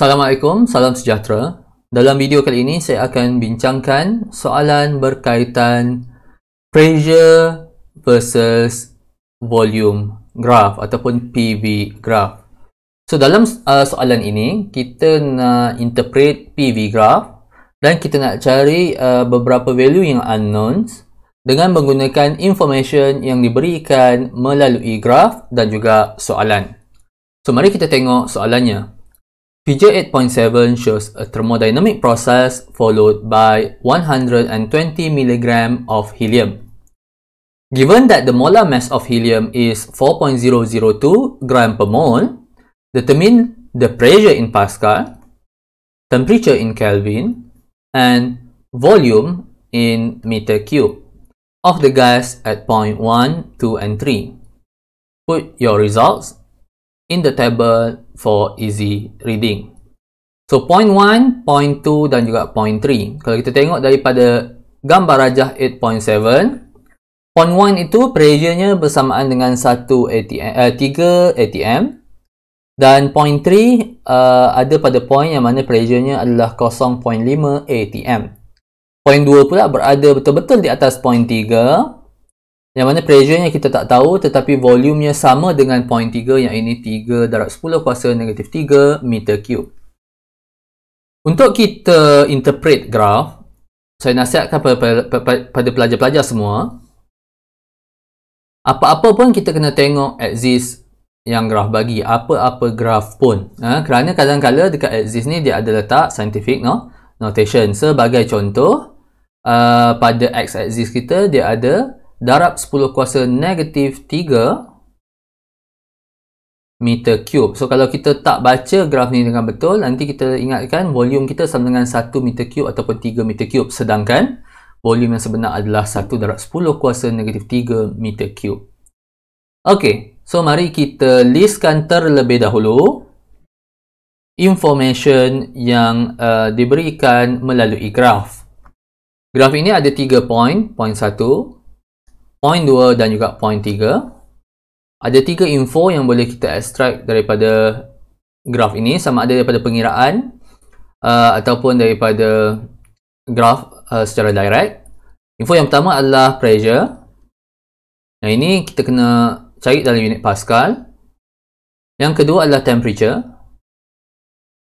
Assalamualaikum, salam sejahtera. Dalam video kali ini saya akan bincangkan soalan berkaitan pressure versus volume graph ataupun PV graph. So dalam soalan ini kita nak interpret PV graph dan kita nak cari beberapa value yang unknowns dengan menggunakan information yang diberikan melalui graph dan juga soalan. So mari kita tengok soalannya. Figure 8.7 shows a thermodynamic process followed by 120 mg of helium. Given that the molar mass of helium is 4.002 gram per mole, determine the pressure in Pascal, temperature in Kelvin, and volume in meter cube of the gas at point 1, 2, and 3. Put your results in the table for easy reading. So point 1, point 2 dan juga point 3. Kalau kita tengok daripada gambar rajah 8.7, point 1 itu pressure-nya bersamaan dengan 3 atm dan point 3 ada pada point yang mana pressure-nya adalah 0.5 atm. Point 2 pula berada betul-betul di atas point 3 yang mana pressure-nya kita tak tahu tetapi volume-nya sama dengan point 3 yang ini 3 darab 10 kuasa negatif 3 meter cube. Untuk kita interpret graph, saya nasihatkan pada pelajar-pelajar semua, apa-apa pun kita kena tengok axis yang graph bagi, apa-apa graph pun. Kerana kadang-kadang dekat axis ni dia ada letak scientific notation. Sebagai contoh, pada x-axis kita dia ada darab 10 kuasa negatif 3 meter cube. So kalau kita tak baca graf ni dengan betul, nanti kita ingatkan volume kita sama dengan 1 meter cube ataupun 3 meter cube. Sedangkan volume yang sebenar adalah 1 darab 10 kuasa negatif 3 meter cube. Okey, so mari kita listkan terlebih dahulu information yang diberikan melalui graf. Graf ini ada 3 point, point 1, point 2 dan juga point 3. Ada 3 info yang boleh kita extract daripada graf ini, sama ada daripada pengiraan ataupun daripada graf secara direct. Info yang pertama adalah pressure. Yang ini kita kena cari dalam unit Pascal. Yang kedua adalah temperature.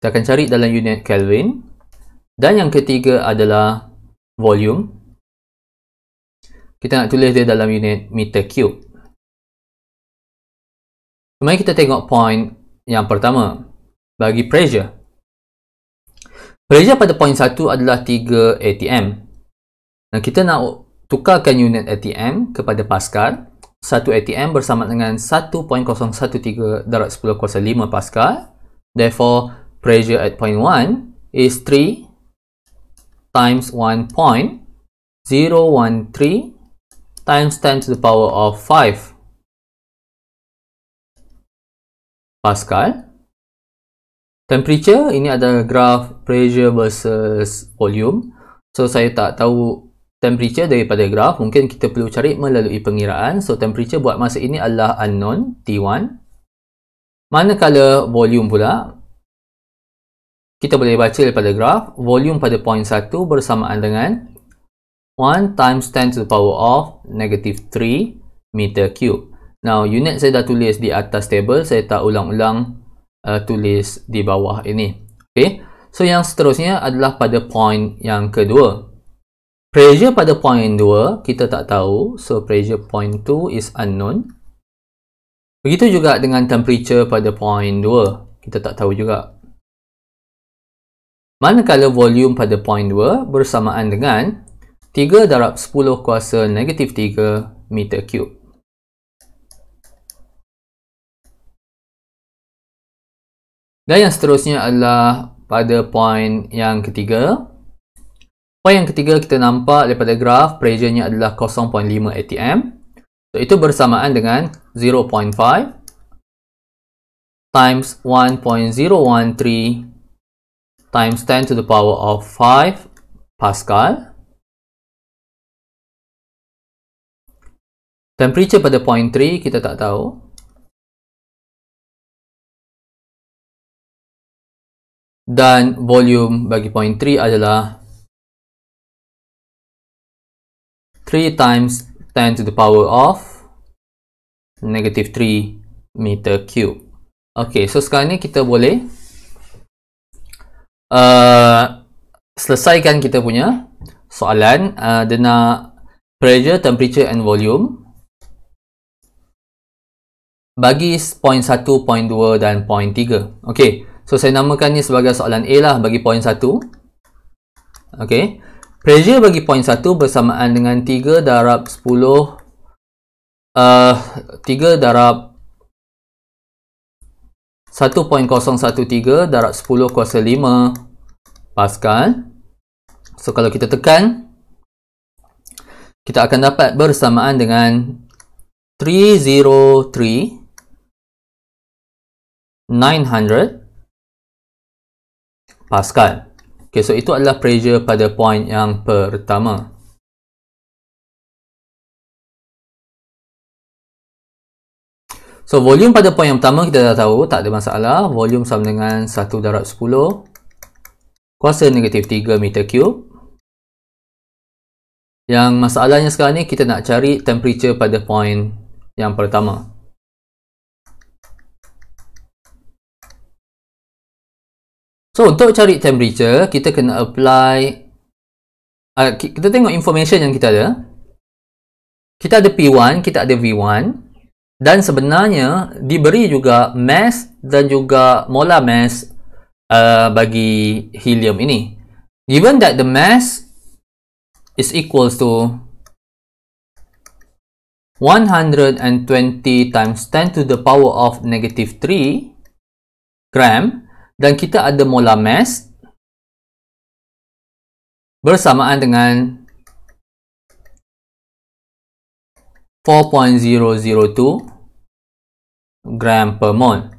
Kita akan cari dalam unit Kelvin. Dan yang ketiga adalah volume. Kita nak tulis dia dalam unit meter cube. Mari kita tengok point yang pertama. Bagi pressure. Pressure pada point 1 adalah 3 atm. Dan kita nak tukarkan unit atm kepada Pascal. 1 atm bersama dengan 1.013 darab 10 kuasa 5 Pascal. Therefore, pressure at point 1 is 3 times 1.013 times 10 to the power of 5 Pascal. Temperature, ini adalah graf pressure versus volume. So, saya tak tahu temperature daripada graf. Mungkin kita perlu cari melalui pengiraan. So, temperature buat masa ini adalah unknown, T1. Manakala volume pula, kita boleh baca daripada graf. Volume pada point 1 bersamaan dengan 1 times 10 to the power of negative 3 meter cube. Now, unit saya dah tulis di atas table. Saya tak ulang-ulang tulis di bawah ini. Okay. So, yang seterusnya adalah pada point yang kedua. Pressure pada point 2, kita tak tahu. So, pressure point 2 is unknown. Begitu juga dengan temperature pada point 2. Kita tak tahu juga. Manakala volume pada point 2 bersamaan dengan 3 darab 10 kuasa negatif 3 meter cube. Dan yang seterusnya adalah pada point yang ketiga. Point yang ketiga kita nampak daripada graf pressure-nya adalah 0.5 atm. So, itu bersamaan dengan 0.5 times 1.013 times 10 to the power of 5 Pascal. Temperature pada point 3 kita tak tahu. dan volume bagi point 3 adalah 3 times 10 to the power of negative 3 meter cube. Ok, so sekarang ni kita boleh selesaikan kita punya soalan. Dia nak pressure, temperature and volume bagi point 1, point 2 dan point 3. Ok, so saya namakan ni sebagai soalan A lah bagi point 1. Ok, pressure bagi point 1 bersamaan dengan 3 darab 10 3 darab 1.013 darab 10 kuasa 5 Pascal. So kalau kita tekan, kita akan dapat bersamaan dengan 303,900 Pascal. Okay, so itu adalah pressure pada point yang pertama. So, volume pada point yang pertama kita dah tahu, tak ada masalah. Volume sama dengan 1 darab 10 kuasa negatif 3 meter cube. Yang masalahnya sekarang ni kita nak cari temperature pada point yang pertama. So, untuk cari temperature, kita kena apply, kita tengok information yang kita ada. Kita ada P1, kita ada V1. Dan sebenarnya diberi juga mass dan juga molar mass bagi helium ini. Given that the mass is equals to 120 times 10 to the power of negative 3 gram, dan kita ada molar mass bersamaan dengan 4.002 gram per mole.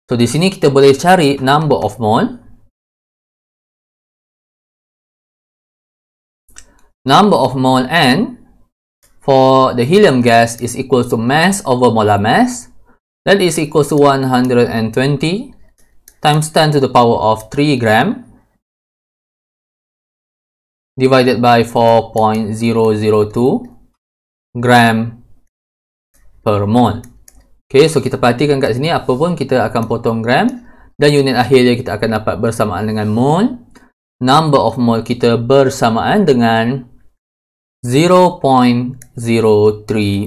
So di sini kita boleh cari number of mole. Number of mole N for the helium gas is equal to mass over molar mass. That is equal to 120 times 10 to the power of 3 gram divided by 4.002 gram per mole. Okay, so kita perhatikan kat sini, apa pun kita akan potong gram dan unit akhirnya kita akan dapat bersamaan dengan mole. Number of mole kita bersamaan dengan 0.03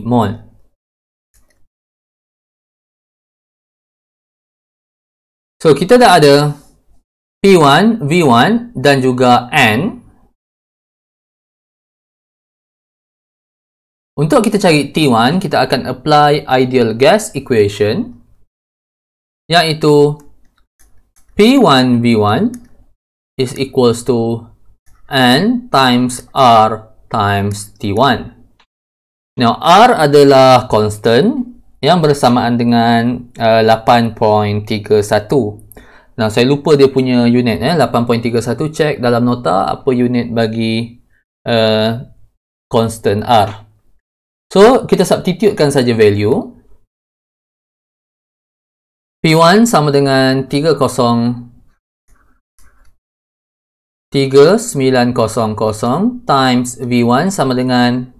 mole. So kita dah ada P1, V1 dan juga N. Untuk kita cari T1, kita akan apply ideal gas equation, iaitu P1V1 is equals to N times R times T1. Now, R adalah constant yang bersamaan dengan 8.31. Nah, saya lupa dia punya unit. 8.31, check dalam nota apa unit bagi constant R. So, kita substitutekan saja value. P1 sama dengan 3900 times V1 sama dengan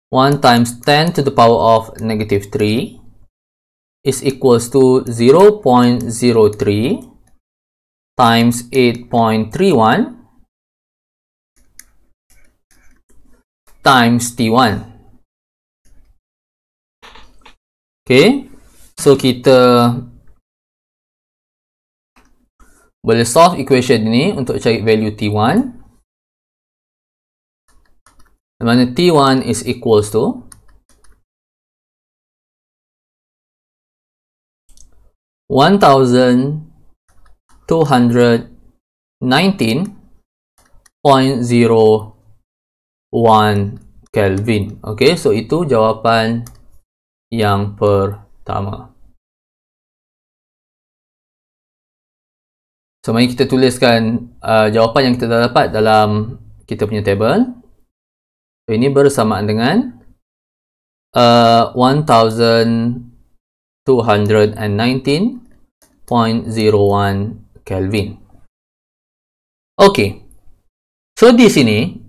1 times 10 to the power of negative 3 is equals to 0.03 times 8.31 times T1. Okay, so kita boleh solve equation ini untuk cari value T1. Di mana T1 is equals to 1219.01 Kelvin. Okay, so itu jawapan yang pertama. So, mari kita tuliskan jawapan yang kita dah dapat dalam kita punya table. So, ini bersamaan dengan 1219.01 Kelvin. Okey. So di sini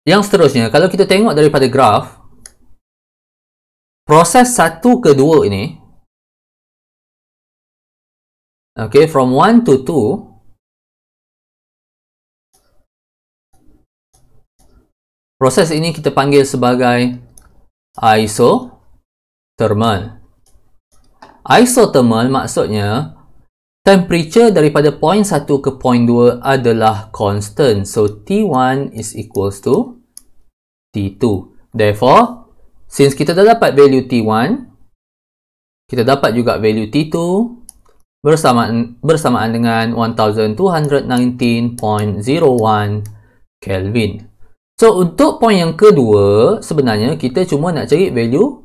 yang seterusnya, kalau kita tengok daripada graf, proses 1 ke 2 ini, okay, from 1 to 2, proses ini kita panggil sebagai isothermal. Isothermal maksudnya temperature daripada point 1 ke point 2 adalah constant. So T1 is equals to T2. Therefore, since kita dah dapat value T1, kita dapat juga value T2 bersamaan dengan 1219.01 Kelvin. So untuk point yang kedua, sebenarnya kita cuma nak cari value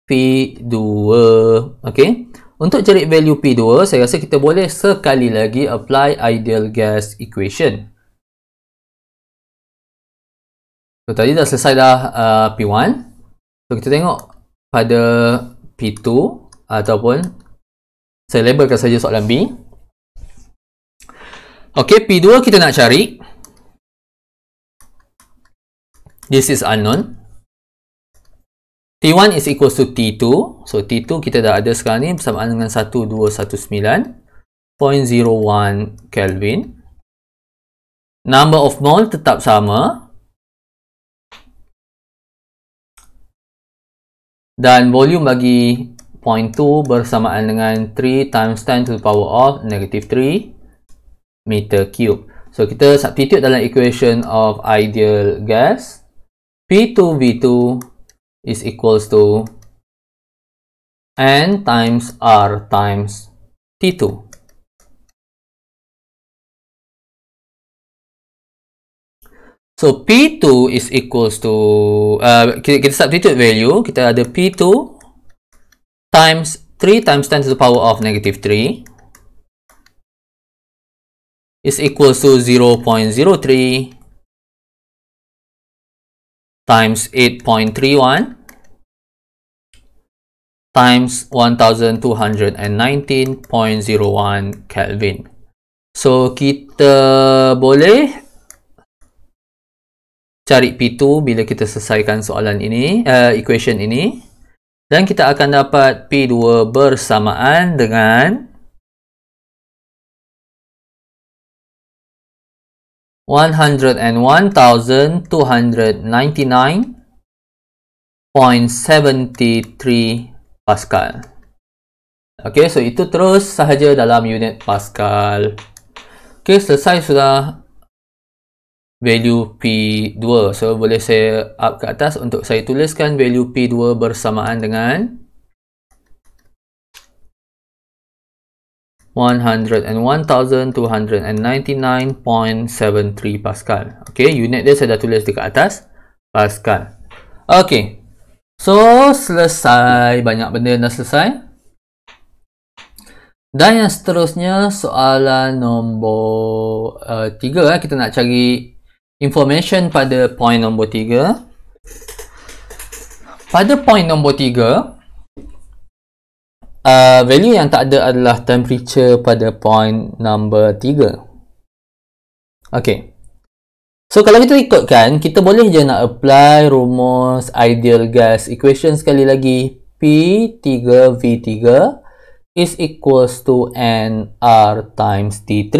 P2. Okay? Untuk cari value P2, saya rasa kita boleh sekali lagi apply ideal gas equation. So tadi dah selesai dah P1. So kita tengok pada P2 ataupun saya labelkan saja soalan B. Okay, P2 kita nak cari. This is unknown. T1 is equals to T2. So T2 kita dah ada sekarang ni bersamaan dengan 1219.01 Kelvin. Number of mole tetap sama. Dan volume bagi point 2 bersamaan dengan 3 times 10 to the power of negative 3 meter cube. So kita substitute dalam equation of ideal gas. P2V2 is equals to N times R times T2. So P2 is equals to kita substitute value, kita ada P2 times 3 times 10 to the power of negative 3 is equals to 0.03 times 8.31 times 1219.01 Kelvin. So kita boleh cari P2 bila kita selesaikan soalan ini, equation ini, dan kita akan dapat P2 bersamaan dengan 101,299.73 Pascal. Okay, so itu terus sahaja dalam unit Pascal. Okay, selesai sudah value P2. So boleh saya up ke atas untuk saya tuliskan value P2 bersamaan dengan 101,299.73 Pascal. Okay, unit dia saya dah tulis dekat atas, Pascal. Okay, so selesai, banyak benda dah selesai. Dan yang seterusnya soalan nombor 3. Kita nak cari information pada point nombor 3. Pada point nombor 3, value yang tak ada adalah temperature pada point number 3. Okay. So kalau kita ikutkan, kita boleh je nak apply rumus ideal gas equation sekali lagi. P3V3 is equals to NR times T3.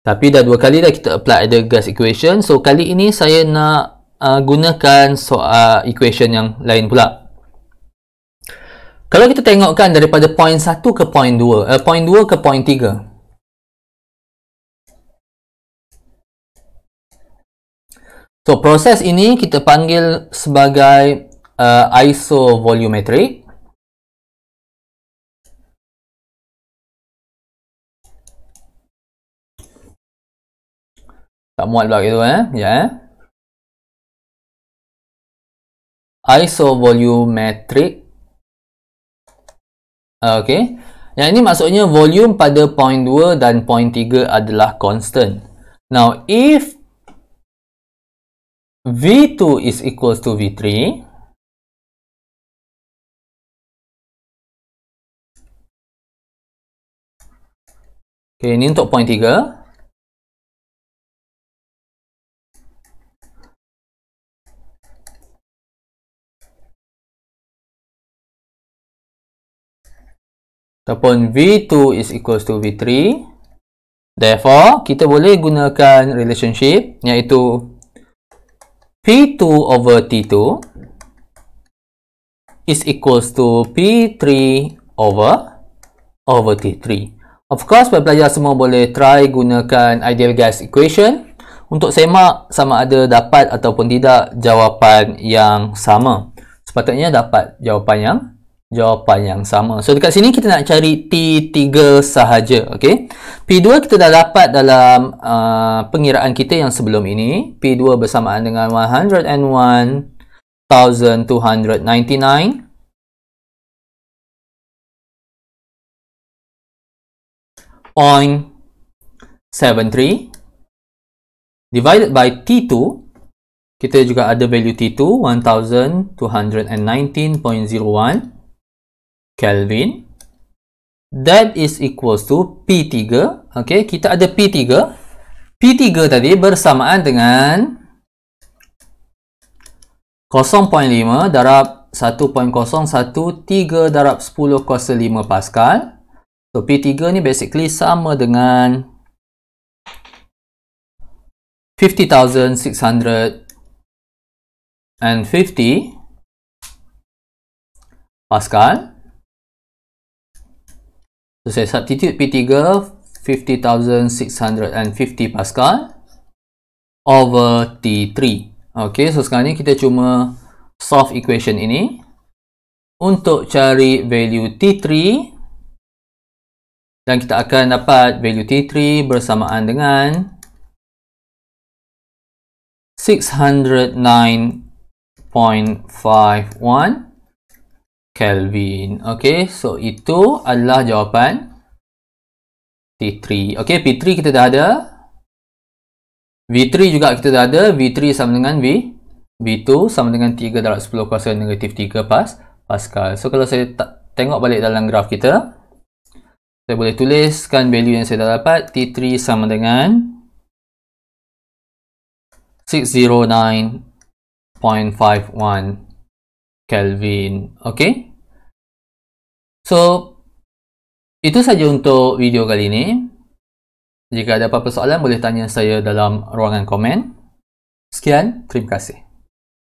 Tapi dah 2 kali dah kita apply ideal gas equation. So kali ini saya nak gunakan soal equation yang lain pula. Kalau kita tengokkan daripada point 1 ke point 2, point 2 ke point 3. So, proses ini kita panggil sebagai isovolumetric. Tak muat pula gitu ya. Isovolumetric. Okay. Yang ini maksudnya volume pada point 2 dan point 3 adalah constant. Now, if V2 is equals to V3, Okay, ini untuk point 3. Ataupun V2 is equals to V3. Therefore, kita boleh gunakan relationship iaitu P2 over T2 is equals to P3 over T3. Of course, pelajar semua boleh try gunakan ideal gas equation untuk semak sama ada dapat ataupun tidak jawapan yang sama. Sepatutnya dapat jawapan yang sama. So dekat sini kita nak cari T3 sahaja, okey. P2 kita dah dapat dalam pengiraan kita yang sebelum ini. P2 bersamaan dengan 101,299.73 divided by T2. Kita juga ada value T2 1219.01 Kelvin. That is equals to P3. Okay, kita ada P3. P3 tadi bersamaan dengan 0.5 darab 1.013 darab 10 kuasa 5 Pascal. So P3 ni basically sama dengan 50,650 Pascal. So saya substitute P3 50,650 Pascal over T3. Okay, so sekarang ni kita cuma solve equation ini untuk cari value T3 dan kita akan dapat value T3 bersamaan dengan 609.51 Kelvin. Okay, so itu adalah jawapan T3. Okay, P3 kita dah ada. V3 juga kita dah ada. V3 sama dengan V2 sama dengan 3 darab 10 kuasa negatif 3 Pascal. So kalau saya tengok balik dalam graf kita, saya boleh tuliskan value yang saya dah dapat. T3 sama dengan 609.51 Kelvin. Okay, so itu saja untuk video kali ini. Jika ada apa-apa soalan boleh tanya saya dalam ruangan komen. Sekian, terima kasih.